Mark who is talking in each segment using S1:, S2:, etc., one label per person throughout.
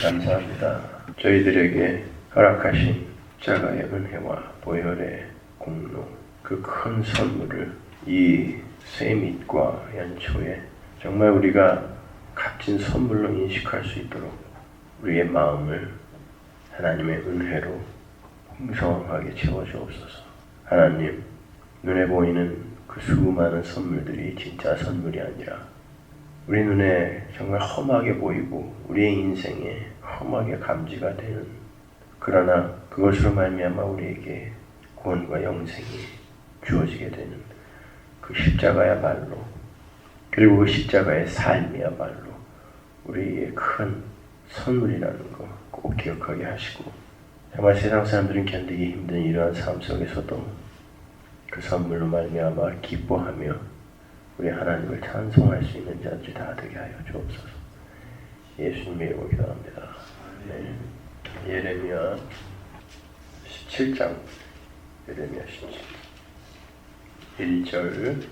S1: 감사합니다. 저희들에게 허락하신 십자가의 은혜와 보혈의 공로, 그 큰 선물을 이 세밋과 연초에 정말 우리가 값진 선물로 인식할 수 있도록 우리의 마음을 하나님의 은혜로 풍성하게 채워주옵소서. 하나님, 눈에 보이는 그 수많은 선물들이 진짜 선물이 아니라 우리 눈에 정말 험하게 보이고 우리의 인생에 험하게 감지가 되는, 그러나 그것으로 말미암아 우리에게 구원과 영생이 주어지게 되는 그 십자가야말로, 그리고 그 십자가의 삶이야말로 우리에게 큰 선물이라는 거 꼭 기억하게 하시고, 정말 세상 사람들은 견디기 힘든 이러한 삶 속에서도 그 선물로 말미암아 기뻐하며 우리 하나님을 찬송할 수 있는 자들이 다 되게 하여 주옵소서. 예수님의 이름으로 기도합니다. 네. 예레미야 17장, 예레미야 17장 1절.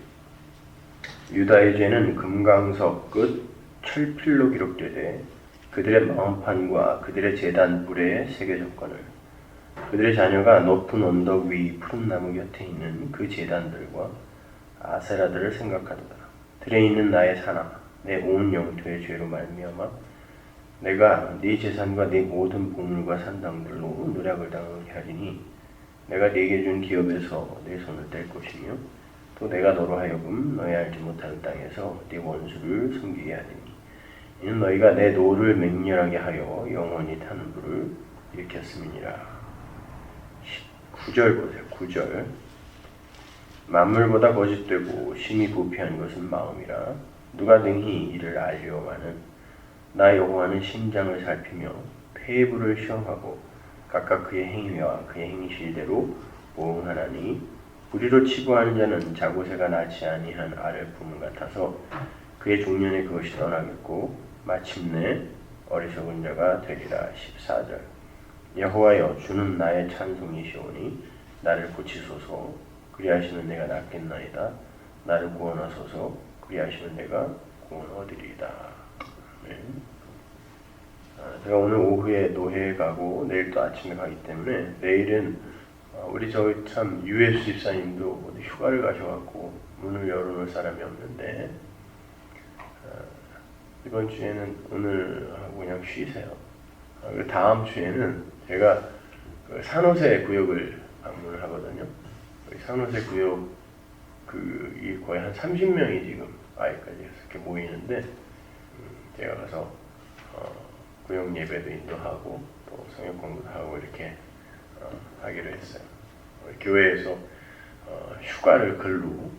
S1: 유다의 죄는 금강석 끝 철필로 기록되되 그들의 마음판과 그들의 제단 뿔에 새겨졌거늘 그들의 자녀가 높은 언덕 위 푸른 나무 곁에 있는 그 제단들과 아세라들을 생각하도다. 들에 있는 나의 산하, 내 온 영토의 죄로 말미암아 내가 네 재산과 네 모든 보물과 산당들로 누락을 당하게 하리니 내가 네게 준 기업에서 네 손을 뗄 것이며 또 내가 너로 하여금 너희 알지 못하는 땅에서 네 원수를 섬기게 하리니 이는 너희가 내 노를 맹렬하게 하여 영원히 타는 불을 일으켰음이니라. 9절 보세요. 9절. 만물보다 거짓되고 심히 부패한 것은 마음이라 누가 능히 이를 알리오마는 나 여호와는 심장을 살피며 폐부를 시험하고 각각 그의 행위와 그의 행실대로 보응하나니 우리로 치부하는 자는 자고새가 낳지 아니한 알을 품은 같아서 그의 중년에 그것이 떠나겠고 마침내 어리석은 자가 되리라. 14절. 여호와여, 주는 나의 찬송이시오니 나를 고치소서. 그리하시면 내가 낫겠나이다. 나를 구원하소서. 그리하시면 내가 구원 얻으리이다. 네. 제가 오늘 오후에 노회에 가고 내일 또 아침에 가기 때문에 내일은 우리 저희 참 유해수 집사님도 휴가를 가셔갖고 문을 열어놓을 사람이 없는데 이번 주에는 오늘 하고 그냥 쉬세요. 그리고 다음 주에는 제가 그 산호세 구역을 방문을 하거든요. 산호세 구역 이 거의 한 30명이 지금 아이까지 이렇게 모이는데 제가 가서 구역 예배도 인도하고 또 성역 공부도 하고 이렇게 하기로 했어요. 교회에서 휴가를 글로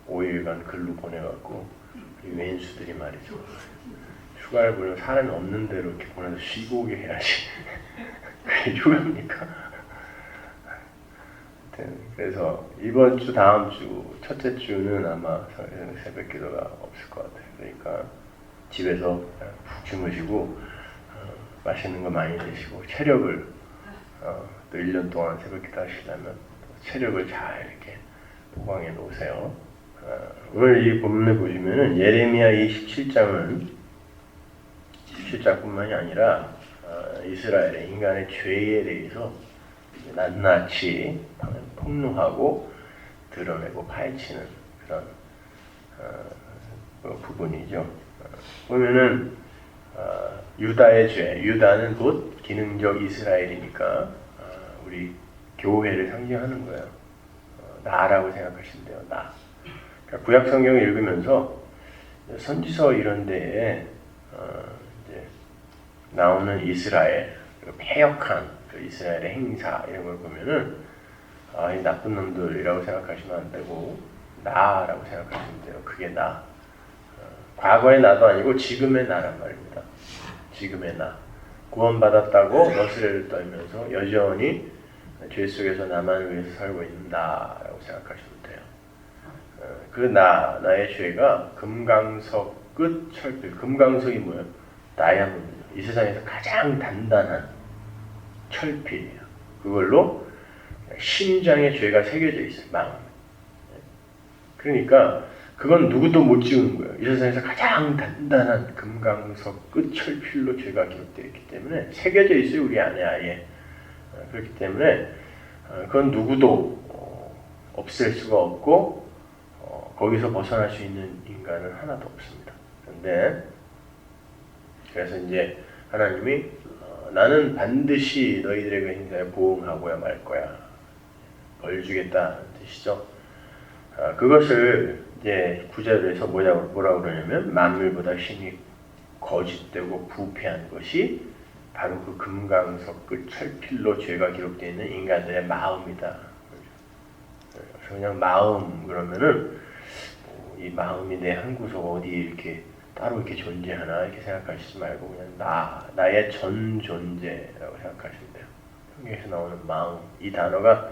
S1: 5일간 글로 보내갖고 왼수들이 말이죠. 휴가를 보내면 사람이 없는 데로 이렇게 보내서 쉬고 오게 해야지. 그게 휴가입니까? 그래서 이번 주, 다음 주, 첫째 주는 아마 새벽 기도가 없을 것 같아요. 그러니까 집에서 푹 주무시고 맛있는 거 많이 드시고 체력을 또 1년 동안 새벽 기도 하시려면 체력을 잘 이렇게 보강해 놓으세요. 오늘 이 본문을 보시면은 예레미야 27장은 17장뿐만이 아니라 이스라엘의 인간의 죄에 대해서 낱낱이 폭로하고 드러내고 파헤치는 그런 부분이죠. 보면은 유다의 죄, 유다는 곧 기능적 이스라엘이니까 우리 교회를 상징하는 거예요. 나라고 생각하시면 돼요. 나. 그러니까 구약 성경을 읽으면서 선지서 이런 데에 이제 나오는 이스라엘, 패역한 그 이스라엘의 행사 이런 걸 보면은 이 나쁜 놈들이라고 생각하시면 안 되고 나라고 생각하시면 돼요. 그게 나. 과거의 나도 아니고 지금의 나란 말입니다. 지금의 나. 구원받았다고 너스레를 떨면서 여전히 죄 속에서 나만을 위해서 살고 있는 나라고 생각하시면 돼요. 그 나의 죄가 금강석 끝 철필. 금강석이 뭐예요? 다이아몬드. 이 세상에서 가장 단단한 철필이에요. 그걸로 심장에 죄가 새겨져 있어요. 마음에. 그러니까 그건 누구도 못 지우는 거예요. 이 세상에서 가장 단단한 금강석 끝철필로 죄가 기록되어 있기 때문에 새겨져 있어요. 우리 안에 아예. 그렇기 때문에 그건 누구도 없앨 수가 없고 거기서 벗어날 수 있는 인간은 하나도 없습니다. 그런데 그래서 이제 하나님이 나는 반드시 너희들의 그 행사에 보응하고야 말 거야. 벌 주겠다는 뜻이죠. 그것을 이제 9절에서 뭐라고 그러냐면 만물보다 심히 거짓되고 부패한 것이 바로 그 금강석 끝 철필로 죄가 기록되어 있는 인간들의 마음이다. 그래서 그냥 마음 그러면은 이 마음이 내 한 구석 어디 이렇게 따로 이렇게 존재하나 이렇게 생각하시지 말고 그냥 나의 전 존재라고 생각하시면 돼요. 성경에서 나오는 마음 이 단어가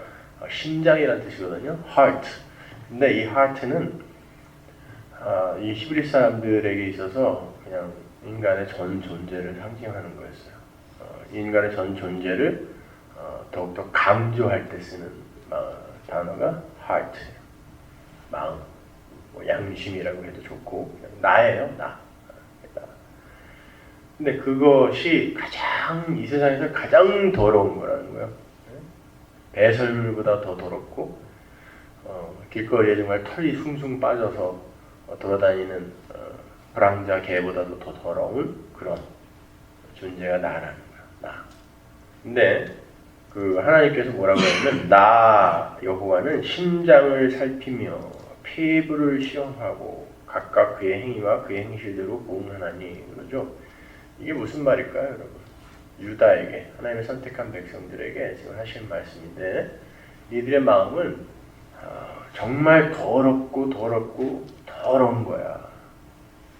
S1: 심장이라는 뜻이거든요. heart. 근데 이 heart는 이 히브리 사람들에게 있어서 그냥 인간의 전 존재를 상징하는 거였어요. 인간의 전 존재를 더욱더 강조할 때 쓰는 단어가 heart, 마음, 뭐 양심이라고 해도 좋고 그냥 나예요, 나. 근데 그것이 가장 이 세상에서 가장 더러운 거라는 거예요. 배설물보다 더 더럽고 길거리에 정말 털이 숭숭 빠져서 돌아다니는 브랑자 개보다도 더 더러운 그런 존재가 나라는 거야. 나. 근데 그 하나님께서 뭐라고 하냐면 나 여호와는 심장을 살피며 피부를 시험하고 각각 그의 행위와 그의 행실대로 보응하나니 그러죠. 이게 무슨 말일까요, 여러분? 유다에게 하나님의 선택한 백성들에게 지금 하시는 말씀인데 이들의 마음은 정말 더럽고 더러운 거야.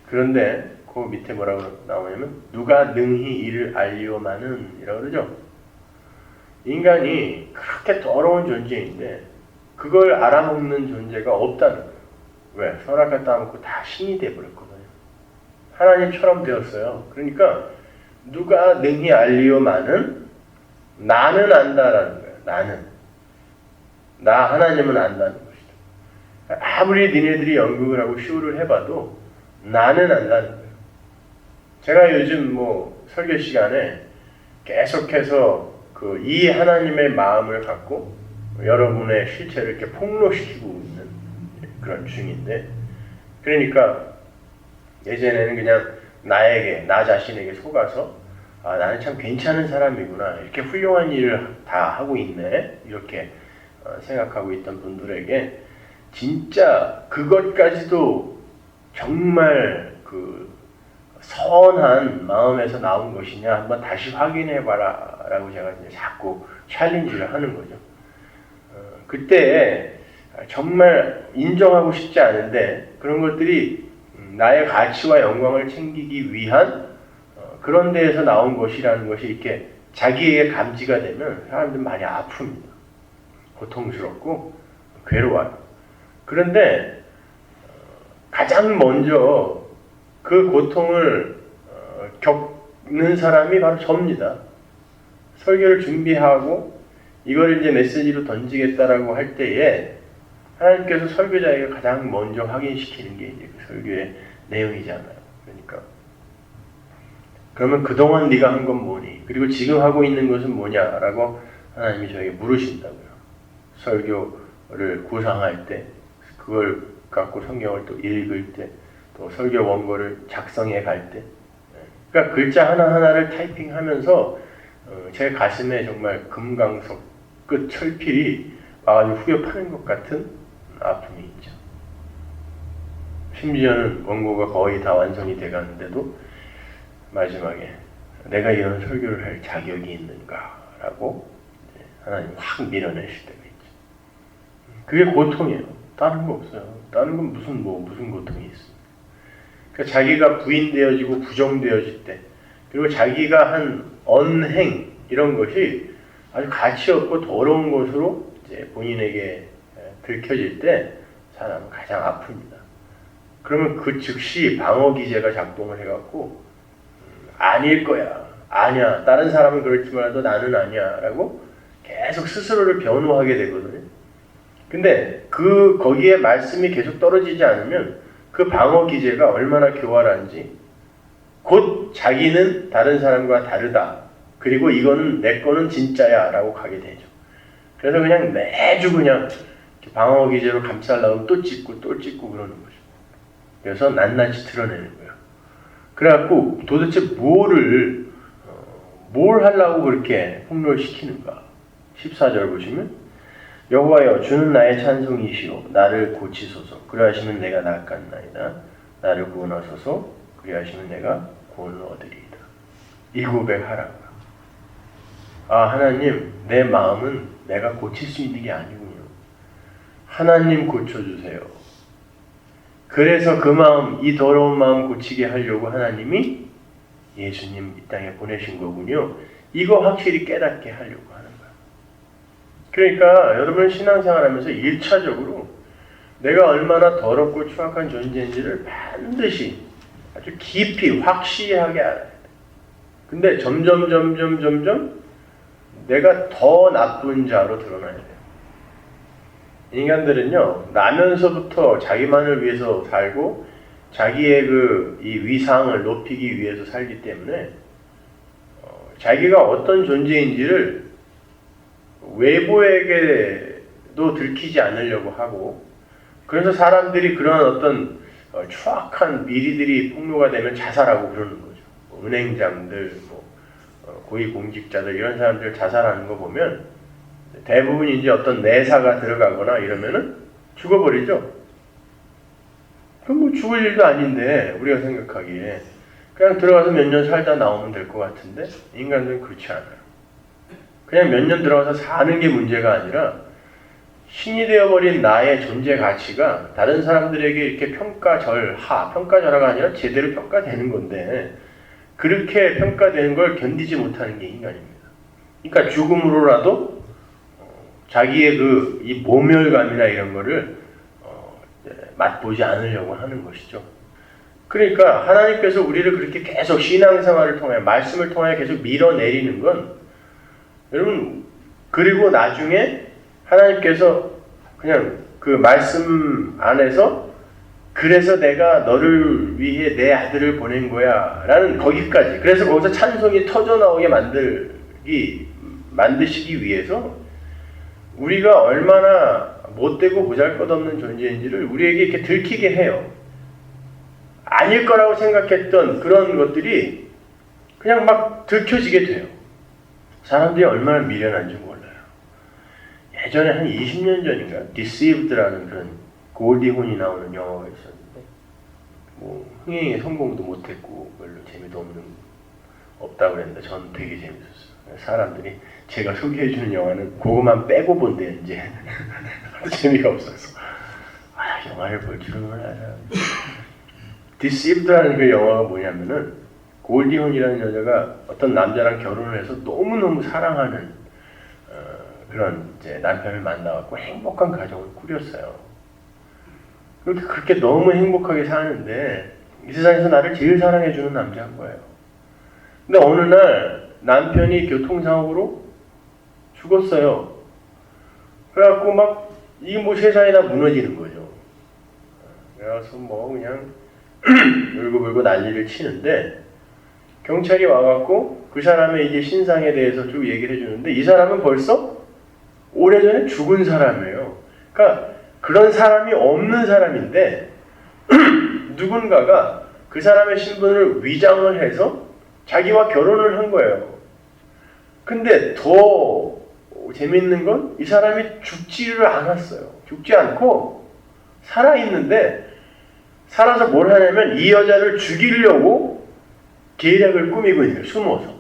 S1: 그런데 그 밑에 뭐라고 나오냐면 누가 능히 이를 알리오마는 이라고 그러죠. 인간이 그렇게 더러운 존재인데 그걸 알아먹는 존재가 없다는 거예요. 왜? 선악과 따먹고 다 신이 돼버렸거든요. 하나님처럼 되었어요. 그러니까 누가 능히 알리오마는 나는 안다라는 거예요. 나 하나님은 안다는 것이죠. 아무리 니네들이 연극을 하고 쇼를 해봐도 나는 안다는 거예요. 제가 요즘 뭐 설교 시간에 계속해서 이 하나님의 마음을 갖고 여러분의 실체를 이렇게 폭로시키고 있는 그런 중인데, 그러니까 예전에는 그냥 나 자신에게 속아서 나는 참 괜찮은 사람이구나, 이렇게 훌륭한 일을 다 하고 있네, 이렇게 생각하고 있던 분들에게 진짜 그것까지도 정말 선한 마음에서 나온 것이냐 한번 다시 확인해봐라 라고 제가 이제 자꾸 챌린지를 하는 거죠. 그때 정말 인정하고 싶지 않은데 그런 것들이 나의 가치와 영광을 챙기기 위한 그런 데에서 나온 것이라는 것이 이렇게 자기에게 감지가 되면 사람들은 많이 아픕니다. 고통스럽고 괴로워요. 그런데 가장 먼저 그 고통을 겪는 사람이 바로 접니다. 설교를 준비하고 이걸 이제 메시지로 던지겠다라고 할 때에 하나님께서 설교자에게 가장 먼저 확인시키는 게 이제 그 설교의 내용이잖아요. 그러니까 그러면 그동안 네가 한 건 뭐니? 그리고 지금 하고 있는 것은 뭐냐라고 하나님이 저에게 물으신다고요. 설교를 구상할 때, 그걸 갖고 성경을 또 읽을 때, 또 설교 원고를 작성해 갈 때, 그러니까 글자 하나하나를 타이핑하면서 제 가슴에 정말 금강석 끝 철필이 와가지고 후벼 파는 것 같은 아픔이 있죠. 심지어는 원고가 거의 다 완성이 돼가는데도 마지막에 내가 이런 설교를 할 자격이 있는가라고 하나님 확 밀어내실 때가 있죠. 그게 고통이에요. 다른 거 없어요. 다른 건 무슨 고통이 있습니까? 그러니까 자기가 부인되어지고 부정되어질 때, 그리고 자기가 한 언행 이런 것이 아주 가치 없고 더러운 것으로 이제 본인에게 들켜질 때 사람은 가장 아픕니다. 그러면 그 즉시 방어 기제가 작동을 해갖고 아닐 거야, 아니야, 다른 사람은 그렇지 몰라도 나는 아니야 라고 계속 스스로를 변호하게 되거든요. 근데 거기에 말씀이 계속 떨어지지 않으면 그 방어 기제가 얼마나 교활한지, 곧 자기는 다른 사람과 다르다. 그리고 이거는 내 거는 진짜야 라고 가게 되죠. 그래서 그냥 매주 그냥 방어 기제로 감싸려고 또 찍고 또 찍고 그러는 거죠. 그래서 낱낱이 드러내는 거예요. 그래갖고 도대체 뭘 하려고 그렇게 폭로시키는가. 14절 보시면 여호와여 주는 나의 찬송이시오 나를 고치소서 그리하시면 내가 낚았나이다. 나를 구원하소서 그리하시면 내가 구원을 얻으리이다. 이 고백하라고. 하나님 내 마음은 내가 고칠 수 있는 게 아니군요. 하나님 고쳐주세요. 그래서 그 마음, 이 더러운 마음 고치게 하려고 하나님이 예수님 이 땅에 보내신 거군요. 이거 확실히 깨닫게 하려고 하는 거예요. 그러니까 여러분 신앙생활하면서 1차적으로 내가 얼마나 더럽고 추악한 존재인지를 반드시 아주 깊이 확실하게 알아야 돼. 근데 점점 내가 더 나쁜 자로 드러나야 돼요. 인간들은요, 나면서부터 자기만을 위해서 살고 자기의 이 위상을 높이기 위해서 살기 때문에 자기가 어떤 존재인지를 외부에게도 들키지 않으려고 하고, 그래서 사람들이 그런 어떤 추악한 비리들이 폭로가 되면 자살하고 그러는 거죠. 은행장들, 고위공직자들 이런 사람들 자살하는 거 보면 대부분 이제 어떤 내사가 들어가거나 이러면은 죽어버리죠. 그럼 죽을 일도 아닌데 우리가 생각하기에 그냥 들어가서 몇 년 살다 나오면 될 것 같은데 인간들은 그렇지 않아요. 그냥 몇 년 들어가서 사는 게 문제가 아니라 신이 되어버린 나의 존재 가치가 다른 사람들에게 이렇게 평가절하가 아니라 제대로 평가되는 건데 그렇게 평가되는 걸 견디지 못하는 게 인간입니다. 그러니까 죽음으로라도 자기의 이 모멸감이나 이런 거를 맛보지 않으려고 하는 것이죠. 그러니까 하나님께서 우리를 그렇게 계속 신앙생활을 통해 말씀을 통해 계속 밀어내리는 건 여러분, 그리고 나중에 하나님께서 그냥 그 말씀 안에서 그래서 내가 너를 위해 내 아들을 보낸 거야 라는 거기까지, 그래서 거기서 찬송이 터져나오게 만드시기 위해서 우리가 얼마나 못되고 보잘것없는 존재인지를 우리에게 이렇게 들키게 해요. 아닐 거라고 생각했던 그런 것들이 그냥 막 들켜지게 돼요. 사람들이 얼마나 미련한지 몰라요. 예전에 한 20년 전인가 Deceived라는 그런 골디혼이 나오는 영화가 있었는데 흥행에 성공도 못했고 별로 재미도 없다고 그랬는데 전 되게 재밌었어요. 사람들이 제가 소개해주는 영화는 그거만 빼고 본대 이제 재미가 없어서 영화를 볼 줄은 몰라요. Deceived라는 그 영화가 뭐냐면은 골디혼이라는 여자가 어떤 남자랑 결혼을 해서 너무너무 사랑하는 그런 이제 남편을 만나갖고 행복한 가정을 꾸렸어요. 그렇게 너무 행복하게 사는데 이 세상에서 나를 제일 사랑해주는 남자인 거예요. 근데 어느 날 남편이 교통사고로 죽었어요. 그래갖고 이게 세상이 다 무너지는 거죠. 그래서 그냥 울고불고 난리를 치는데 경찰이 와갖고 그 사람의 이제 신상에 대해서 쭉 얘기를 해주는데 이 사람은 벌써 오래전에 죽은 사람이에요. 그러니까 그런 사람이 없는 사람인데 누군가가 그 사람의 신분을 위장을 해서 자기와 결혼을 한 거예요. 근데 더 재밌는 건 이 사람이 죽지를 않았어요. 죽지 않고 살아있는데 살아서 뭘 하냐면 이 여자를 죽이려고 계략을 꾸미고 있는 거예요. 숨어서.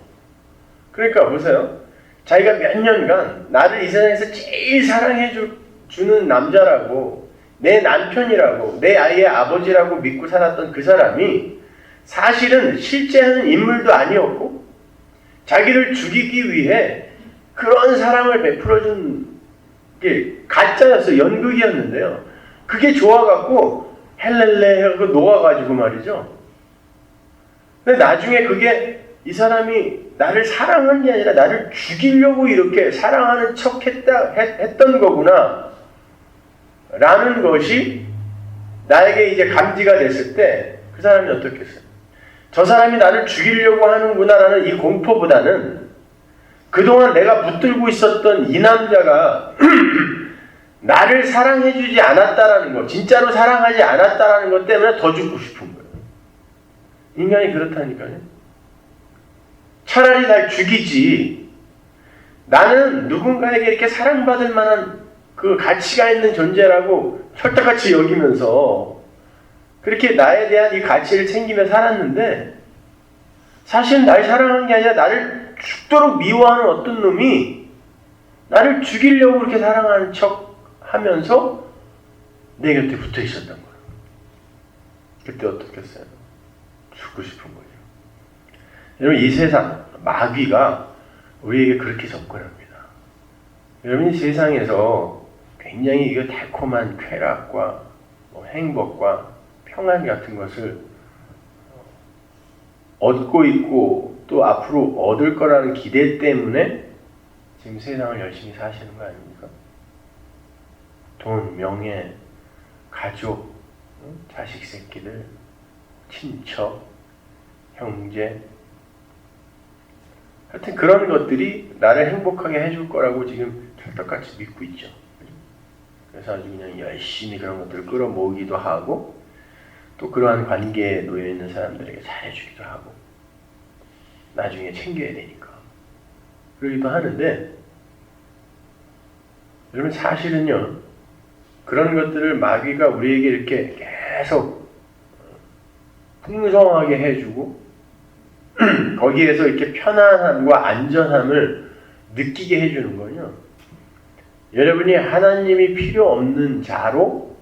S1: 그러니까 보세요. 자기가 몇 년간 나를 이 세상에서 제일 사랑해주는 남자라고, 내 남편이라고, 내 아이의 아버지라고 믿고 살았던 그 사람이 사실은 실제하는 인물도 아니었고 자기를 죽이기 위해 그런 사랑을 베풀어준 게 가짜였어요. 연극이었는데요. 그게 좋아갖고 헬렐레 하고 녹아가지고 말이죠. 근데 나중에 그게 이 사람이 나를 사랑한 게 아니라 나를 죽이려고 이렇게 사랑하는 척 했던 거구나 라는 것이 나에게 이제 감지가 됐을 때 그 사람이 어떻겠어요? 저 사람이 나를 죽이려고 하는구나 라는 이 공포보다는 그동안 내가 붙들고 있었던 이 남자가 나를 사랑해주지 않았다라는 것, 진짜로 사랑하지 않았다라는 것 때문에 더 죽고 싶은 거예요. 인간이 그렇다니까요. 차라리 날 죽이지. 나는 누군가에게 이렇게 사랑받을 만한 그 가치가 있는 존재라고 철떡같이 여기면서 그렇게 나에 대한 이 가치를 챙기며 살았는데 사실은 날 사랑한 게 아니라 나를 죽도록 미워하는 어떤 놈이 나를 죽이려고 그렇게 사랑하는 척 하면서 내 곁에 붙어 있었던 거예요. 그때 어떻겠어요? 죽고 싶은 거죠. 여러분, 이 세상, 마귀가 우리에게 그렇게 접근합니다. 여러분, 이 세상에서 굉장히 이거 달콤한 쾌락과 행복과 평안 같은 것을 얻고 있고 또 앞으로 얻을 거라는 기대 때문에 지금 세상을 열심히 사시는 거 아닙니까? 돈, 명예, 가족, 자식 새끼들, 친척, 형제, 하여튼 그런 것들이 나를 행복하게 해줄 거라고 지금 철떡같이 믿고 있죠. 그래서 아주 그냥 열심히 그런 것들을 끌어모으기도 하고 또 그러한 관계에 놓여있는 사람들에게 잘해주기도 하고 나중에 챙겨야 되니까 그러기도 하는데 여러분 사실은요 그런 것들을 마귀가 우리에게 이렇게 계속 풍성하게 해주고 거기에서 이렇게 편안함과 안전함을 느끼게 해주는 거요. 여러분이 하나님이 필요 없는 자로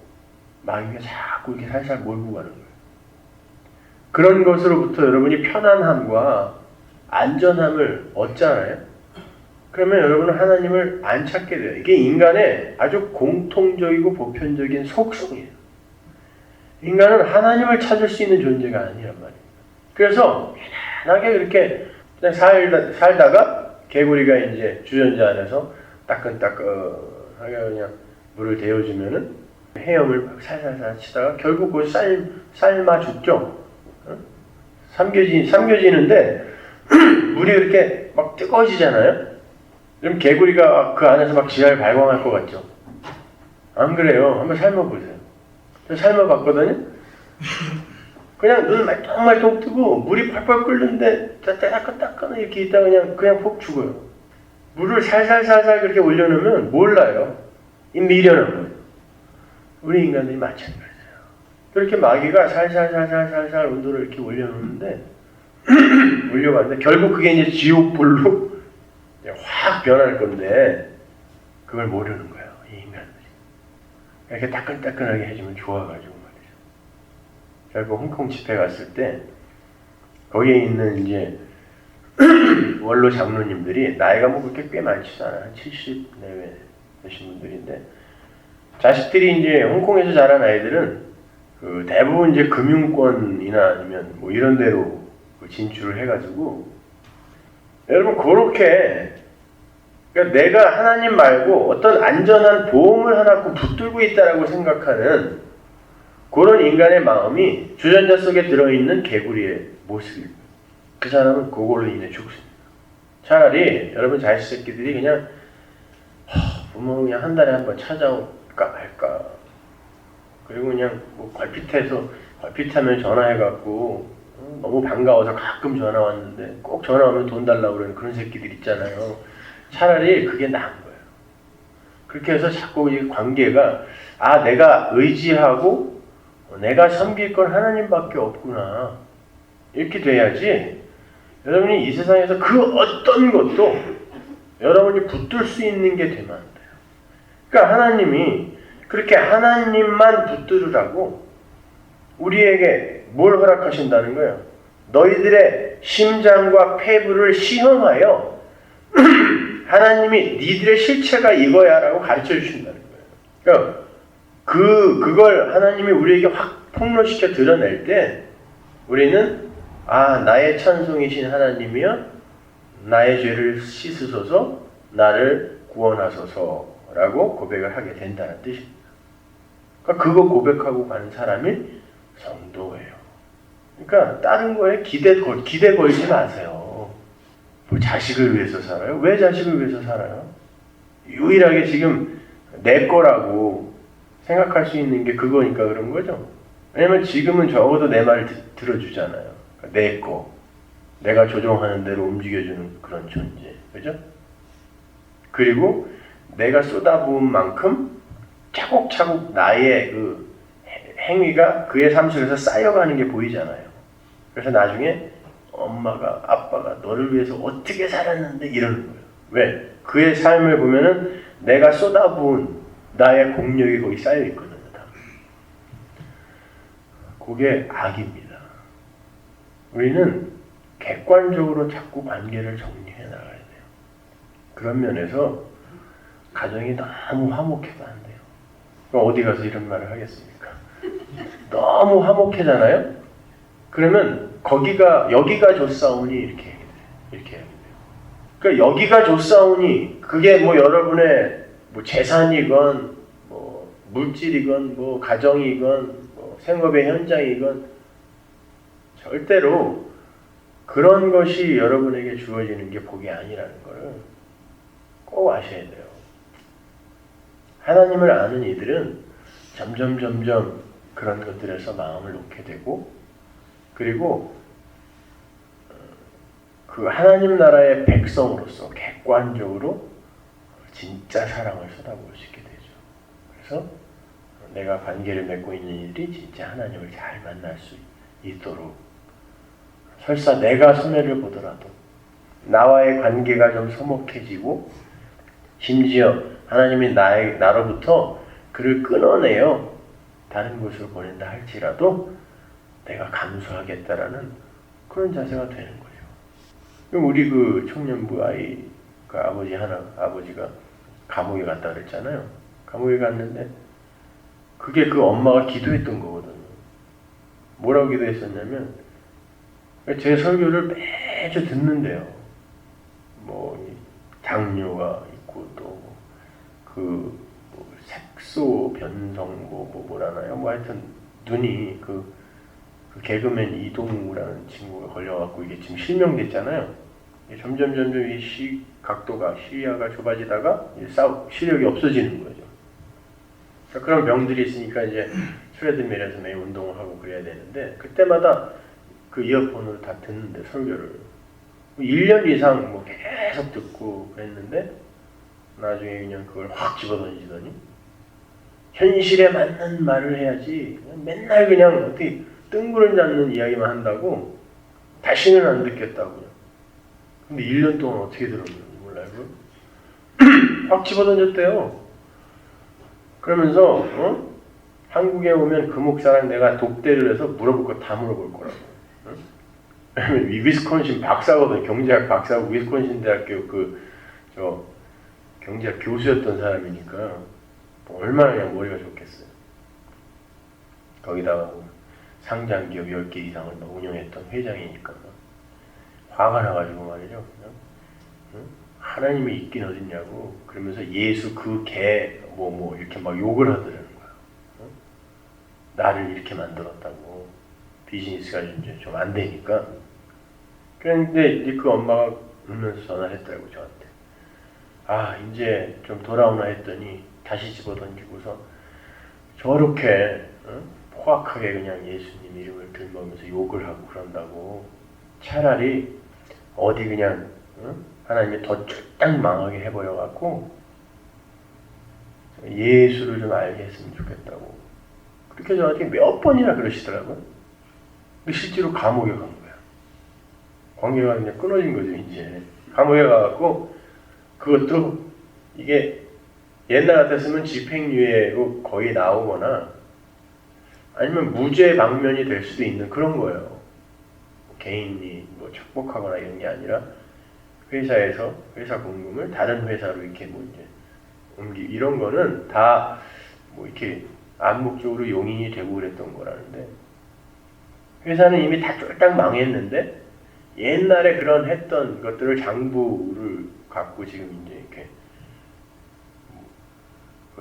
S1: 마귀가 자꾸 이렇게 살살 몰고 가는 거예요. 그런 것으로부터 여러분이 편안함과 안전함을 얻잖아요. 그러면 여러분은 하나님을 안 찾게 돼요. 이게 인간의 아주 공통적이고 보편적인 속성이에요. 인간은 하나님을 찾을 수 있는 존재가 아니란 말이에요. 그래서 편안하게 그렇게 그냥 살다가 개구리가 이제 주전자 안에서 따끈따끈하게 그냥 물을 데워주면은 헤엄을 살살살 치다가 결국 그 삶아 죽죠. 삼겨지는데 물이 이렇게 막 뜨거워지잖아요. 그럼 개구리가 그 안에서 막 지하를 발광할 것 같죠. 안 그래요? 한번 삶아보세요. 저 삶아봤거든요. 그냥 눈 말똥말똥 뜨고 물이 펄펄 끓는데 따끈따끈 이렇게 있다가 그냥 푹 죽어요. 물을 살살살살 그렇게 올려놓으면 몰라요. 이 미련한 거예요. 우리 인간들이 마찬가지예요. 그렇게 마귀가 살살살살살살 온도를 이렇게 올려놓는데 올려봤는데 결국 그게 이제 지옥불로 확 변할 건데 그걸 모르는 거예요. 이 인간들이. 이렇게 따끈따끈하게 해주면 좋아가지고 말이죠. 결국 홍콩 집회 갔을 때 거기에 있는 이제 원로 장로님들이 나이가 뭐 그렇게 꽤 많지도 않아요. 한 70 내외 되신 분들인데 자식들이 이제 홍콩에서 자란 아이들은 그 대부분 이제 금융권이나 아니면 뭐 이런 데로 진출을 해가지고 여러분 그렇게 그러니까 내가 하나님 말고 어떤 안전한 보험을 하나 붙들고 있다라고 생각하는 그런 인간의 마음이 주전자 속에 들어있는 개구리의 모습입니다. 그 사람은 그걸로 인해 죽습니다. 차라리 여러분 자식 새끼들이 그냥 부모 그냥 한 달에 한 번 찾아올까 말까. 그리고 그냥 뭐 걸핏하면 전화해갖고 너무 반가워서 가끔 전화 왔는데 꼭 전화 오면 돈 달라고 그러는 그런 새끼들 있잖아요. 차라리 그게 나은 거예요. 그렇게 해서 자꾸 이 관계가 내가 의지하고 내가 섬길 건 하나님밖에 없구나. 이렇게 돼야지 여러분이 이 세상에서 그 어떤 것도 여러분이 붙들 수 있는 게 되면 안 돼요. 그러니까 하나님이 그렇게 하나님만 붙들으라고 우리에게 뭘 허락하신다는 거예요? 너희들의 심장과 폐부를 시험하여 하나님이 니들의 실체가 이거야 라고 가르쳐 주신다는 거예요. 그러니까 그걸 하나님이 우리에게 확 폭로시켜 드러낼 때 우리는 나의 찬송이신 하나님이여 나의 죄를 씻으소서 나를 구원하소서 라고 고백을 하게 된다는 뜻입니다. 그러니까 그거 고백하고 가는 사람이 성도예요. 그러니까 다른 거에 기대 걸지 마세요. 뭐 자식을 위해서 살아요? 왜 자식을 위해서 살아요? 유일하게 지금 내 거라고 생각할 수 있는 게 그거니까 그런 거죠. 왜냐면 지금은 적어도 내 말 들어주잖아요. 그러니까 내 거. 내가 조종하는 대로 움직여주는 그런 존재. 그죠? 그리고 내가 쏟아부은 만큼 차곡차곡 나의 그 행위가 그의 삶 속에서 쌓여가는 게 보이잖아요. 그래서 나중에 엄마가, 아빠가 너를 위해서 어떻게 살았는데 이러는 거예요. 왜? 그의 삶을 보면은 내가 쏟아부은 나의 공력이 거기 쌓여있거든요. 다. 그게 악입니다. 우리는 객관적으로 자꾸 관계를 정리해 나가야 돼요. 그런 면에서 가정이 너무 화목해도 안 돼요. 그럼 어디 가서 이런 말을 하겠습니까? 너무 화목해잖아요? 그러면 여기가 좋사오니 이렇게 해야 돼요. 이렇게 해야 돼요. 그러니까 여기가 좋사오니 그게 뭐 여러분의 뭐 재산이건 뭐 물질이건 뭐 가정이건 뭐 생업의 현장이건 절대로 그런 것이 여러분에게 주어지는 게 복이 아니라는 것을 꼭 아셔야 돼요. 하나님을 아는 이들은 점점 그런 것들에서 마음을 놓게 되고 그리고 그 하나님 나라의 백성으로서 객관적으로 진짜 사랑을 쏟아부을 수 있게 되죠. 그래서 내가 관계를 맺고 있는 이들이 진짜 하나님을 잘 만날 수 있도록 설사 내가 손해를 보더라도 나와의 관계가 좀 서먹해지고 심지어 하나님이 나로부터 그를 끊어내어 다른 곳으로 보낸다 할지라도 내가 감수하겠다라는 그런 자세가 되는 거죠. 그럼 우리 그 청년부 아이 그 아버지가 감옥에 갔다 그랬잖아요. 감옥에 갔는데 그게 그 엄마가 기도했던 거거든요. 뭐라고 기도했었냐면 제 설교를 매주 듣는데요. 뭐 당뇨가 있고 또 그 색소 변성 뭐라나요? 뭐 하여튼 눈이 그 개그맨 이동우라는 친구가 걸려갖고 이게 지금 실명됐잖아요. 점점 이 시야가 좁아지다가 시력이 없어지는 거죠. 그런 병들이 있으니까 이제 트레드밀에서 매일 운동을 하고 그래야 되는데 그때마다 그 이어폰으로 다 듣는데 설교를 1년 이상 뭐 계속 듣고 그랬는데 나중에 그냥 그걸 확 집어던지더니 현실에 맞는 말을 해야지 맨날 그냥 어떻게 뜬구름 잡는 이야기만 한다고 다시는 안 듣겠다고요. 근데 1년 동안 어떻게 들었는지 몰라요. 확 집어던졌대요. 그러면서 한국에 오면 그 목사랑 내가 독대를 해서 물어볼 거 다 물어볼 거라고. 왜냐면 위스콘신 박사거든. 경제학 박사고 위스콘신 대학교 경제학 교수였던 사람이니까 얼마나 그냥 머리가 좋겠어요. 거기다가 상장 기업 10개 이상을 운영했던 회장이니까 화가 나가지고 말이죠. 그냥 하나님이 있긴 어딨냐고 그러면서 예수 그 개 뭐 이렇게 막 욕을 하더라는 거야. 나를 이렇게 만들었다고 비즈니스가 이제 좀 안 되니까. 그런데 이제 그 엄마가 울면서 전화를 했더라고 저한테. 아 이제 좀 돌아오나 했더니 다시 집어던지고서 저렇게 포악하게 그냥 예수님 이름을 들먹으면서 욕을 하고 그런다고 차라리 어디 그냥 하나님이 더 쫄딱 망하게 해버려갖고 예수를 좀 알게 했으면 좋겠다고 그렇게 저한테 몇 번이나 그러시더라고요. 근데 실제로 감옥에 간 거야. 관계가 그냥 끊어진 거죠. 이제 감옥에 가갖고 그것도 이게 옛날 같았으면 집행유예로 거의 나오거나 아니면 무죄 방면이 될 수도 있는 그런 거예요. 개인이 뭐 착복하거나 이런 게 아니라 회사에서 회사 공금을 다른 회사로 이렇게 뭐 이제 이런 거는 다 뭐 이렇게 암묵적으로 용인이 되고 그랬던 거라는데 회사는 이미 다 쫄딱 망했는데 옛날에 그런 했던 것들을 장부를 갖고 지금 이제 이렇게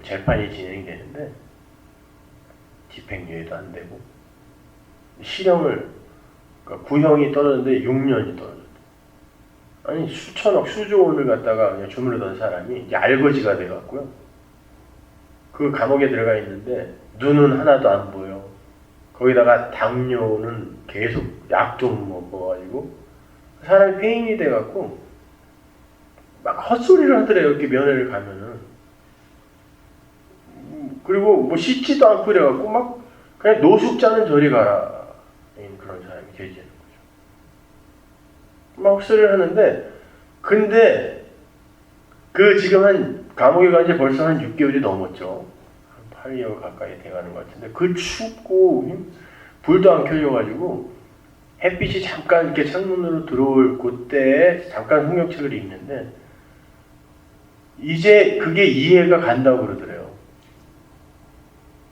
S1: 재판이 진행되는데 집행유예도 안 되고 실형을 그러니까 구형이 떨어졌는데 6년이 떨어졌대. 아니 수천억 수조 원을 갖다가 그냥 주물르던 사람이 이제 알거지가 돼갖고요. 그 감옥에 들어가 있는데 눈은 하나도 안 보여. 거기다가 당뇨는 계속 약 좀 먹어가지고 사람이 폐인이 돼갖고 막 헛소리를 하더래요. 이렇게 면회를 가면은. 그리고 뭐 씻지도 않고 이래갖고 막 그냥 노숙자는 저리 가라. 그런 사람이 되지는 거죠. 막 헛소리를 하는데 근데 그 지금 한 감옥에 간 지 벌써 한 6개월이 넘었죠. 한 8개월 가까이 돼가는 것 같은데 그 춥고 불도 안 켜져가지고 햇빛이 잠깐 이렇게 창문으로 들어올 그때에 잠깐 성경책을 읽는데 이제 그게 이해가 간다고 그러더래요.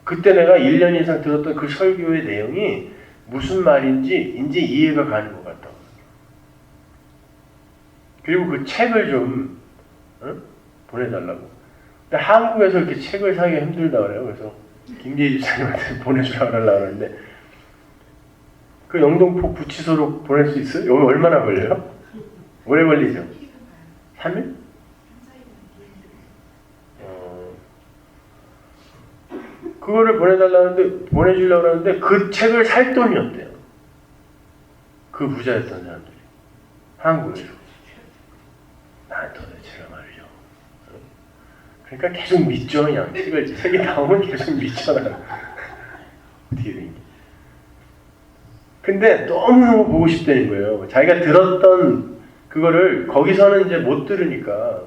S1: 그때 내가 1년 이상 들었던 그 설교의 내용이 무슨 말인지 이제 이해가 가는 것 같다고. 그리고 그 책을 좀 보내달라고. 근데 한국에서 이렇게 책을 사기가 힘들다 그래요. 그래서 김재희 집사님한테 보내주라고 하려고 하는데 그 영등포 구치소로 보낼 수 있어요? 여기 얼마나 걸려요? 오래 걸리죠? 3일? 그거를 보내주려고 하는데 그 책을 살 돈이 없대요. 그 부자였던 사람들이. 한국에서. 난 도대체가 말이죠. 그러니까 계속 믿죠. 그냥 책이 나오면 계속 믿잖아요. 어떻게 되니? 근데 너무너무 보고 싶다는 거예요. 자기가 들었던 그거를 거기서는 이제 못 들으니까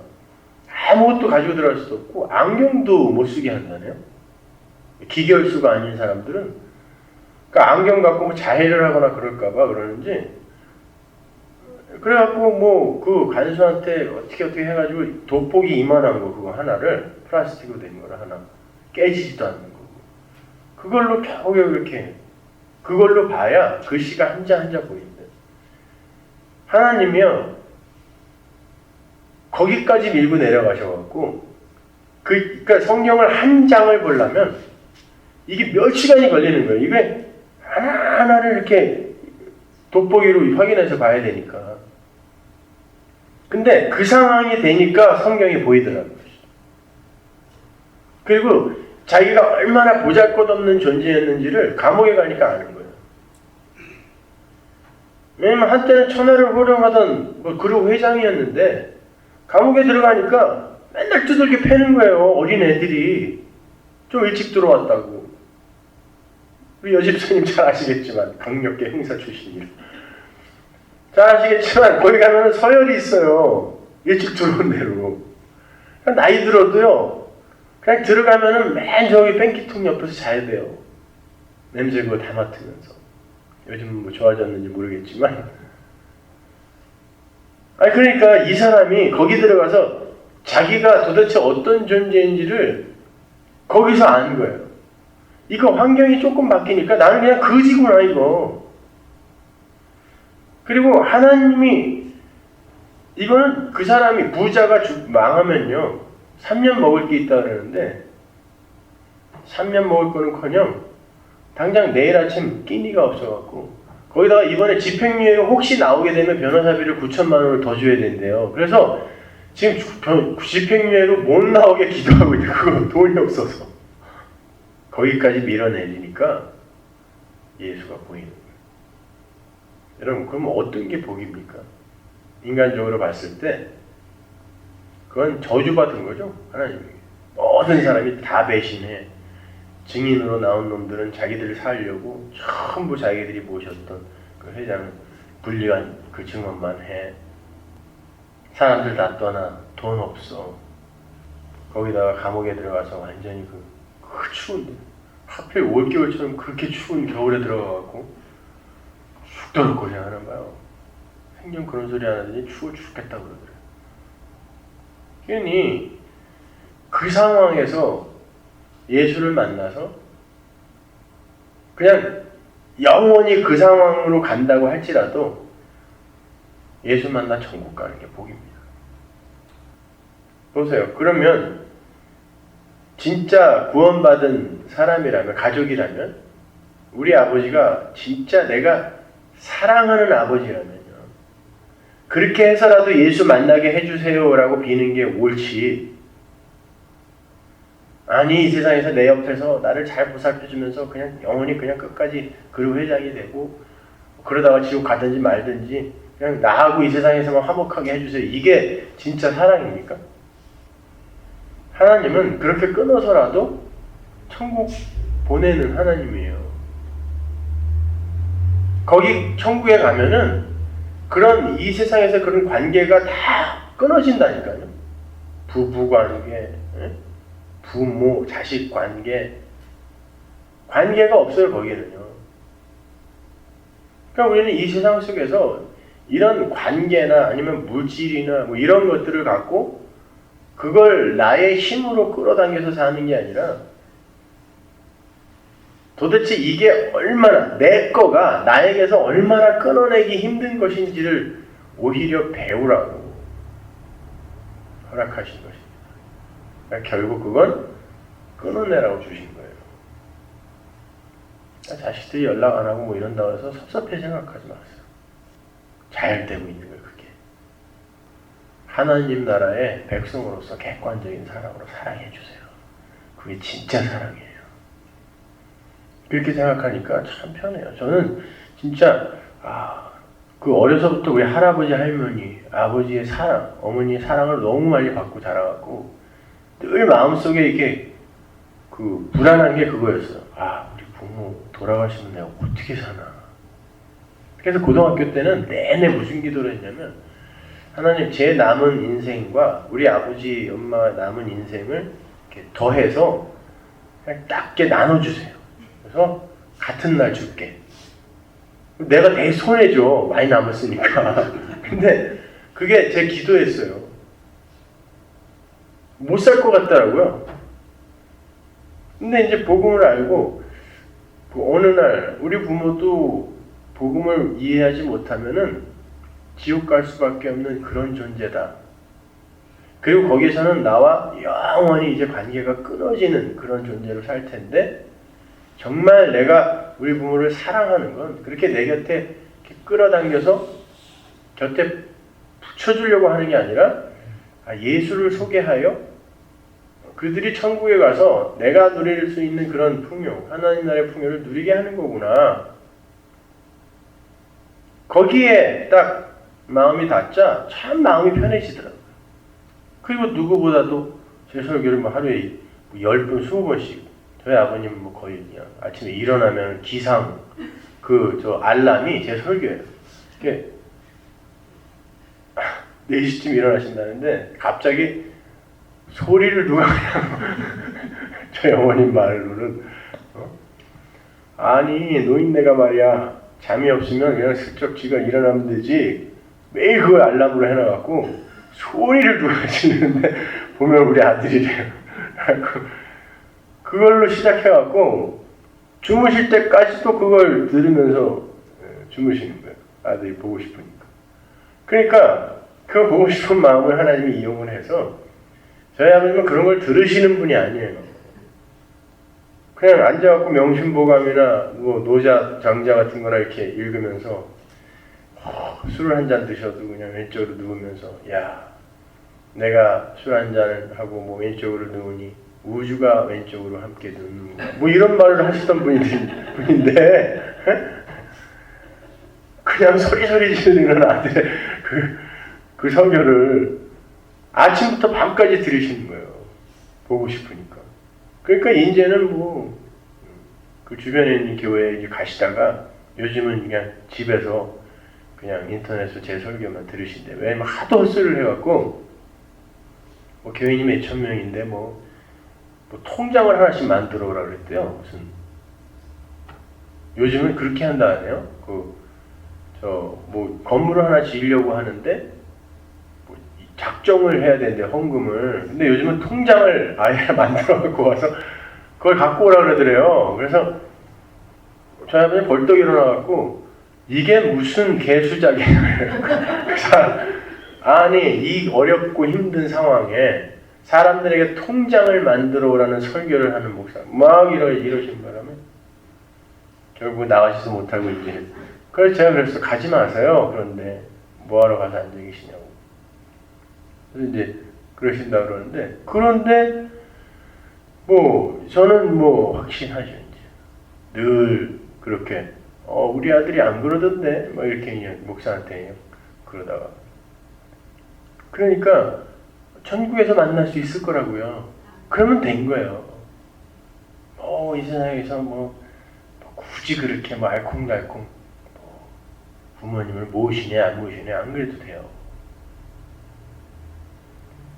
S1: 아무것도 가지고 들어갈 수도 없고 안경도 못 쓰게 한다네요. 기결수가 아닌 사람들은 그러니까 안경 갖고 뭐 자해를 하거나 그럴까봐 그러는지 그래갖고 뭐 그 간수한테 어떻게 해가지고 돋보기 이만한 거 그거 하나를 플라스틱으로 된 거를 하나 깨지지도 않는 거고 그걸로 겨우 이렇게 그걸로 봐야 글씨가 한자 한자 보이는데 하나님이요 거기까지 밀고 내려가셔갖고 그러니까 성경을 한 장을 보려면 이게 몇 시간이 걸리는 거예요. 이게 하나하나를 이렇게 돋보기로 확인해서 봐야 되니까. 근데 그 상황이 되니까 성경이 보이더라고요. 그리고 자기가 얼마나 보잘것없는 존재였는지를 감옥에 가니까 아는 거예요. 왜냐면 한때는 천하를 호령하던 뭐 그룹 회장이었는데 감옥에 들어가니까 맨날 두들겨 패는 거예요. 어린 애들이. 좀 일찍 들어왔다고. 우리 여집사님 잘 아시겠지만 강력계 형사 출신이라. 잘 아시겠지만 거기 가면 서열이 있어요. 일찍 들어온 대로. 나이 들어도요. 그냥 들어가면은 맨 저기 뺑기통 옆에서 자야 돼요. 냄새 그거 다 맡으면서. 요즘은 뭐 좋아졌는지 모르겠지만. 아니 그러니까 이 사람이 거기 들어가서 자기가 도대체 어떤 존재인지를 거기서 아는 거예요. 이거 환경이 조금 바뀌니까 나는 그냥 거지구나 이거. 그리고 하나님이 이거는 그 사람이 부자가 망하면요 3년 먹을 게 있다 그러는데 3년 먹을 거는커녕 당장 내일 아침 끼니가 없어갖고 거기다가 이번에 집행유예가 혹시 나오게 되면 변호사비를 9천만 원을 더 줘야 된대요. 그래서 지금 집행유예로 못 나오게 기도하고 있는 거 돈이 없어서 거기까지 밀어내리니까 예수가 보이는 거예요. 여러분 그럼 어떤 게 복입니까? 인간적으로 봤을 때 그건 저주받은 거죠. 하나님에게. 모든 사람이 다 배신해. 증인으로 나온 놈들은 자기들을 살려고 전부 자기들이 모셨던 그 회장은 불리한 그 증언만 해. 사람들 다 떠나. 돈 없어. 거기다가 감옥에 들어가서 완전히 그 추운데 하필 올겨울처럼 그렇게 추운 겨울에 들어가갖고 죽도록 고생하는 거예요. 생전 그런 소리 안 하더니 추워 죽겠다고 그러더래요. 괜히 그 상황에서 예수를 만나서 그냥 영원히 그 상황으로 간다고 할지라도 예수 만나 천국 가는 게 복입니다. 보세요. 그러면 진짜 구원받은 사람이라면, 가족이라면, 우리 아버지가 진짜 내가 사랑하는 아버지라면요, 그렇게 해서라도 예수 만나게 해주세요라고 비는 게 옳지, 아니 이 세상에서 내 옆에서 나를 잘 보살펴주면서 그냥 영원히 그냥 끝까지 그리고 회장이 되고 그러다가 지옥 가든지 말든지 그냥 나하고 이 세상에서만 화목하게 해주세요, 이게 진짜 사랑입니까? 하나님은 그렇게 끊어서라도 천국 보내는 하나님이에요. 거기 천국에 가면은 그런 이 세상에서 그런 관계가 다 끊어진다니까요. 부부 관계, 부모, 자식 관계, 관계가 없어요, 거기는요. 그러니까 우리는 이 세상 속에서 이런 관계나 아니면 물질이나 뭐 이런 것들을 갖고 그걸 나의 힘으로 끌어당겨서 사는 게 아니라 도대체 이게 얼마나 내 거가 나에게서 얼마나 끊어내기 힘든 것인지를 오히려 배우라고 허락하신 것입니다. 그러니까 결국 그건 끊어내라고 주신 거예요. 자식들이 연락 안 하고 뭐 이런다고 해서 섭섭해 생각하지 마세요. 잘 되고 있는 거예요, 그게. 하나님 나라의 백성으로서 객관적인 사랑으로 사랑해 주세요. 그게 진짜 사랑이에요. 그렇게 생각하니까 참 편해요. 저는 진짜 그 어려서부터 우리 할아버지, 할머니, 아버지의 사랑, 어머니의 사랑을 너무 많이 받고 자라갖고 늘 마음속에 이렇게 그 불안한 게 그거였어요. 우리 부모 돌아가시면 내가 어떻게 사나. 그래서 고등학교 때는 내내 무슨 기도를 했냐면, 하나님 제 남은 인생과 우리 아버지, 엄마가 남은 인생을 이렇게 더해서 그냥 딱게 나눠주세요. 그래서 같은 날 줄게. 내가 되게 손해죠, 많이 남았으니까. 근데 그게 제 기도였어요. 못 살 것 같더라고요. 근데 이제 복음을 알고 어느 날 우리 부모도 복음을 이해하지 못하면은 지옥 갈 수밖에 없는 그런 존재다. 그리고 거기서는 나와 영원히 이제 관계가 끊어지는 그런 존재로 살 텐데, 정말 내가 우리 부모를 사랑하는 건 그렇게 내 곁에 이렇게 끌어당겨서 곁에 붙여주려고 하는 게 아니라 예수를 소개하여 그들이 천국에 가서 내가 누릴 수 있는 그런 풍요, 하나님 나라의 풍요를 누리게 하는 거구나. 거기에 딱 마음이 닿자 참 마음이 편해지더라고요. 그리고 누구보다도 제 설교를 뭐 하루에 10번, 20번씩, 저희 아버님은 뭐 거의 그냥 아침에 일어나면 기상, 알람이 제 설교예요. 이게 4시쯤 일어나신다는데 갑자기 소리를 누가 그냥 저희 어머님 말로는 아니 노인네가 말이야 잠이 없으면 그냥 슬쩍 지가 일어나면 되지, 매일 그걸 알람으로 해놔갖고 소리를 누가 지르는데 보면 우리 아들이래요. 그걸로 시작해갖고 주무실 때까지도 그걸 들으면서 주무시는 거예요. 아들이 보고 싶으니까. 그러니까 그 보고 싶은 마음을 하나님이 이용을 해서, 저희 아버님은 그런 걸 들으시는 분이 아니에요. 그냥 앉아갖고 명심보감이나 뭐 노자, 장자 같은 거나 이렇게 읽으면서 술을 한 잔 드셔도 그냥 왼쪽으로 누우면서, 야, 내가 술 한 잔을 하고 뭐 왼쪽으로 누우니 우주가 왼쪽으로 함께 누는가, 뭐 이런 말을 하시던 분인데 그냥 소리 지르는 아들의 그 설교를 아침부터 밤까지 들으시는 거예요. 보고 싶으니까. 그러니까 이제는 뭐 그 주변에 있는 교회에 이제 가시다가 요즘은 그냥 집에서 그냥 인터넷으로 제 설교만 들으신대. 왜냐면 하도 헛소리를 해갖고 뭐 교인이 몇천 명인데 뭐 통장을 하나씩 만들어 오라 그랬대요. 무슨 요즘은 그렇게 한다 하네요. 뭐 건물을 하나 지으려고 하는데 뭐 작정을 해야 되는데 헌금을. 근데 요즘은 통장을 아예 만들어 갖고 와서 그걸 갖고 오라 그러더래요. 그래서 저희 아버지 벌떡 일어나갖고 이게 무슨 개수작이에요. 그래서 아니 이 어렵고 힘든 상황에 사람들에게 통장을 만들어 오라는 설교를 하는 목사 막 이러신 바람에 결국 나가지도 못하고 이제 그래서 제가 그랬어. 가지 마세요. 그런데 뭐하러 가서 앉아 계시냐고. 그래서 이제 그러신다 그러는데 그런데 뭐 저는 뭐 확신하죠. 이제 늘 그렇게 우리 아들이 안 그러던데 뭐 이렇게 그냥 목사한테 그러다가 그러니까 천국에서 만날 수 있을 거라고요. 그러면 된 거예요. 이 세상에서 뭐 굳이 그렇게 뭐 알콩달콩 뭐 부모님을 모시냐 안 모시냐 안 그래도 돼요.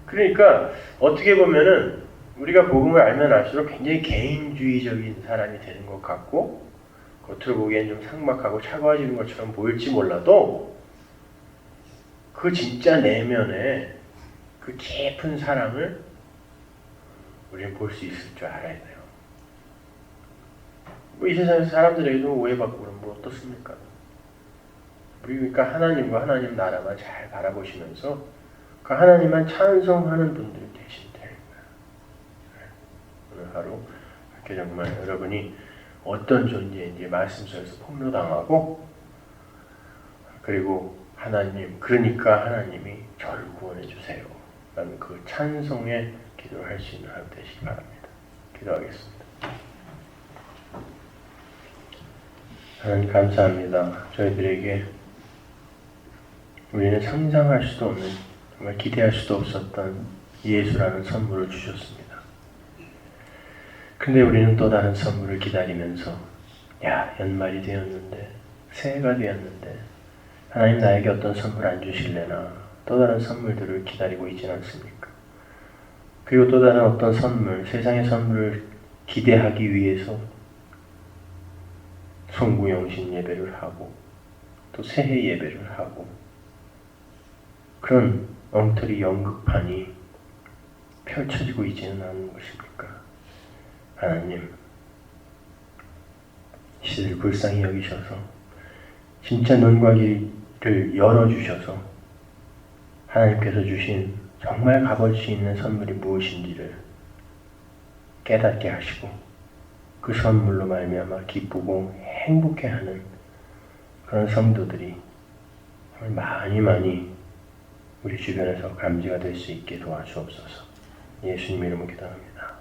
S1: 그러니까 어떻게 보면은 우리가 복음을 알면 알수록 굉장히 개인주의적인 사람이 되는 것 같고 겉으로 보기엔 좀 삭막하고 차가워지는 것처럼 보일지 몰라도 그 진짜 내면에 그 깊은 사랑을 우리는 볼 수 있을 줄 알아야 돼요. 이 세상에서 사람들에게도 오해받고 그러면 뭐 어떻습니까? 그러니까 하나님과 하나님 나라만 잘 바라보시면서 그 하나님만 찬송하는 분들이 계시면 되는 거예요. 오늘 하루 이렇게 정말 여러분이 어떤 존재인지 말씀 속에서 폭로당하고 그리고 하나님 그러니까 하나님이 저를 구원해 주세요. 라는 그 찬송의 기도를 할 수 있는 하루 되시기 바랍니다. 기도하겠습니다. 하나님 감사합니다. 저희들에게 우리는 상상할 수도 없는 정말 기대할 수도 없었던 예수라는 선물을 주셨습니다. 근데 우리는 또 다른 선물을 기다리면서 연말이 되었는데 새해가 되었는데 하나님 나에게 어떤 선물 안 주실래나 또 다른 선물들을 기다리고 있지는 않습니까? 그리고 또 다른 어떤 선물, 세상의 선물을 기대하기 위해서 송구영신 예배를 하고 또 새해 예배를 하고 그런 엉터리 연극판이 펼쳐지고 있지는 않은 것입니까? 하나님, 시대를 불쌍히 여기셔서 진짜 눈과 귀를 열어주셔서 하나님께서 주신 정말 값을 수 있는 선물이 무엇인지를 깨닫게 하시고 그 선물로 말미암아 기쁘고 행복해하는 그런 성도들이 많이 우리 주변에서 감지가 될 수 있게 도와주옵소서. 예수님 이름으로 기도합니다.